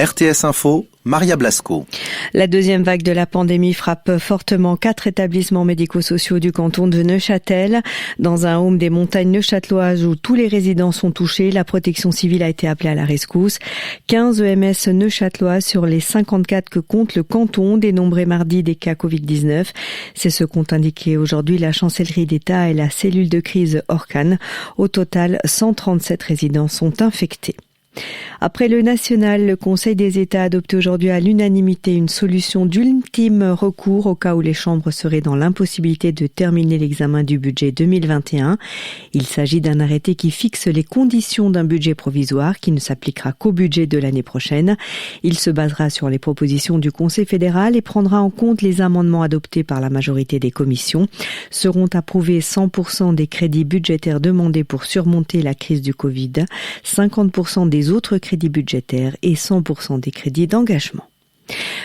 RTS Info, Maria Blasco. La deuxième vague de la pandémie frappe fortement 4 établissements médico-sociaux du canton de Neuchâtel. Dans un home des montagnes neuchâteloises où tous les résidents sont touchés, la protection civile a été appelée à la rescousse. 15 EMS neuchâteloises sur les 54 que compte le canton dénombré mardi des cas Covid-19. C'est ce qu'ont indiqué aujourd'hui la chancellerie d'État et la cellule de crise Orcan. Au total, 137 résidents sont infectés. Après le national, le Conseil des États a adopté aujourd'hui à l'unanimité une solution d'ultime recours au cas où les chambres seraient dans l'impossibilité de terminer l'examen du budget 2021. Il s'agit d'un arrêté qui fixe les conditions d'un budget provisoire qui ne s'appliquera qu'au budget de l'année prochaine. Il se basera sur les propositions du Conseil fédéral et prendra en compte les amendements adoptés par la majorité des commissions. Seront approuvés 100% des crédits budgétaires demandés pour surmonter la crise du Covid, 50% des autres crédits budgétaires et 100% des crédits d'engagement.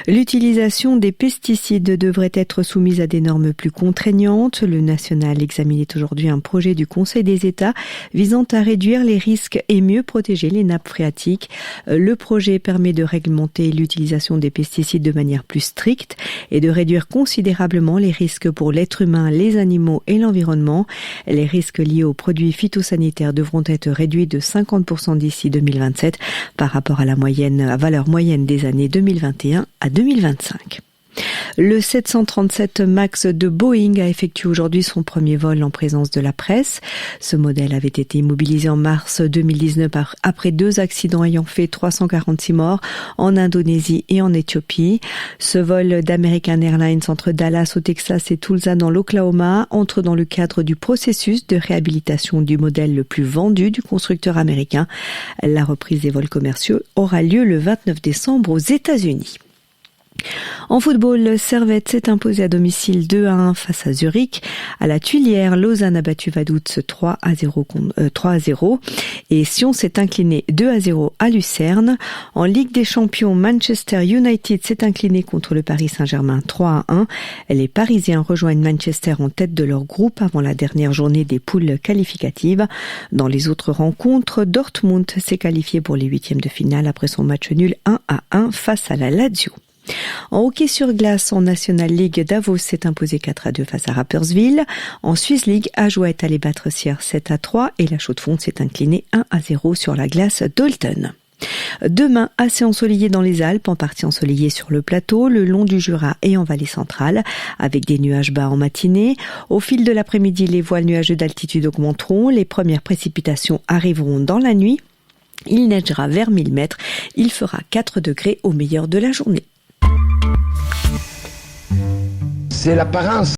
L'utilisation des pesticides devrait être soumise à des normes plus contraignantes. Le national examinait aujourd'hui un projet du Conseil des États visant à réduire les risques et mieux protéger les nappes phréatiques. Le projet permet de réglementer l'utilisation des pesticides de manière plus stricte et de réduire considérablement les risques pour l'être humain, les animaux et l'environnement. Les risques liés aux produits phytosanitaires devront être réduits de 50% d'ici 2027 par rapport à la valeur moyenne des années 2021 à 2025. Le 737 MAX de Boeing a effectué aujourd'hui son premier vol en présence de la presse. Ce modèle avait été immobilisé en mars 2019 après 2 accidents ayant fait 346 morts en Indonésie et en Éthiopie. Ce vol d'American Airlines entre Dallas au Texas et Tulsa dans l'Oklahoma entre dans le cadre du processus de réhabilitation du modèle le plus vendu du constructeur américain. La reprise des vols commerciaux aura lieu le 29 décembre aux États-Unis. En football, Servette s'est imposé à domicile 2-1 face à Zurich. À la Tuilière, Lausanne a battu Vaduz 3-0 et Sion s'est incliné 2-0 à Lucerne. En Ligue des Champions, Manchester United s'est incliné contre le Paris Saint-Germain 3-1. Les Parisiens rejoignent Manchester en tête de leur groupe avant la dernière journée des poules qualificatives. Dans les autres rencontres, Dortmund s'est qualifié pour les 8e de finale après son match nul 1-1 face à la Lazio. En hockey sur glace, en National League, Davos s'est imposé 4-2 face à Rapperswil. En Swiss League, Ajoie est allé battre Sierre 7-3 et la Chaux-de-Fonds s'est inclinée 1-0 sur la glace d'Olten. Demain, assez ensoleillé dans les Alpes, en partie ensoleillé sur le plateau, le long du Jura et en vallée centrale, avec des nuages bas en matinée. Au fil de l'après-midi, les voiles nuageux d'altitude augmenteront. Les premières précipitations arriveront dans la nuit. Il neigera vers 1000 mètres. Il fera 4 degrés au meilleur de la journée. C'est l'apparence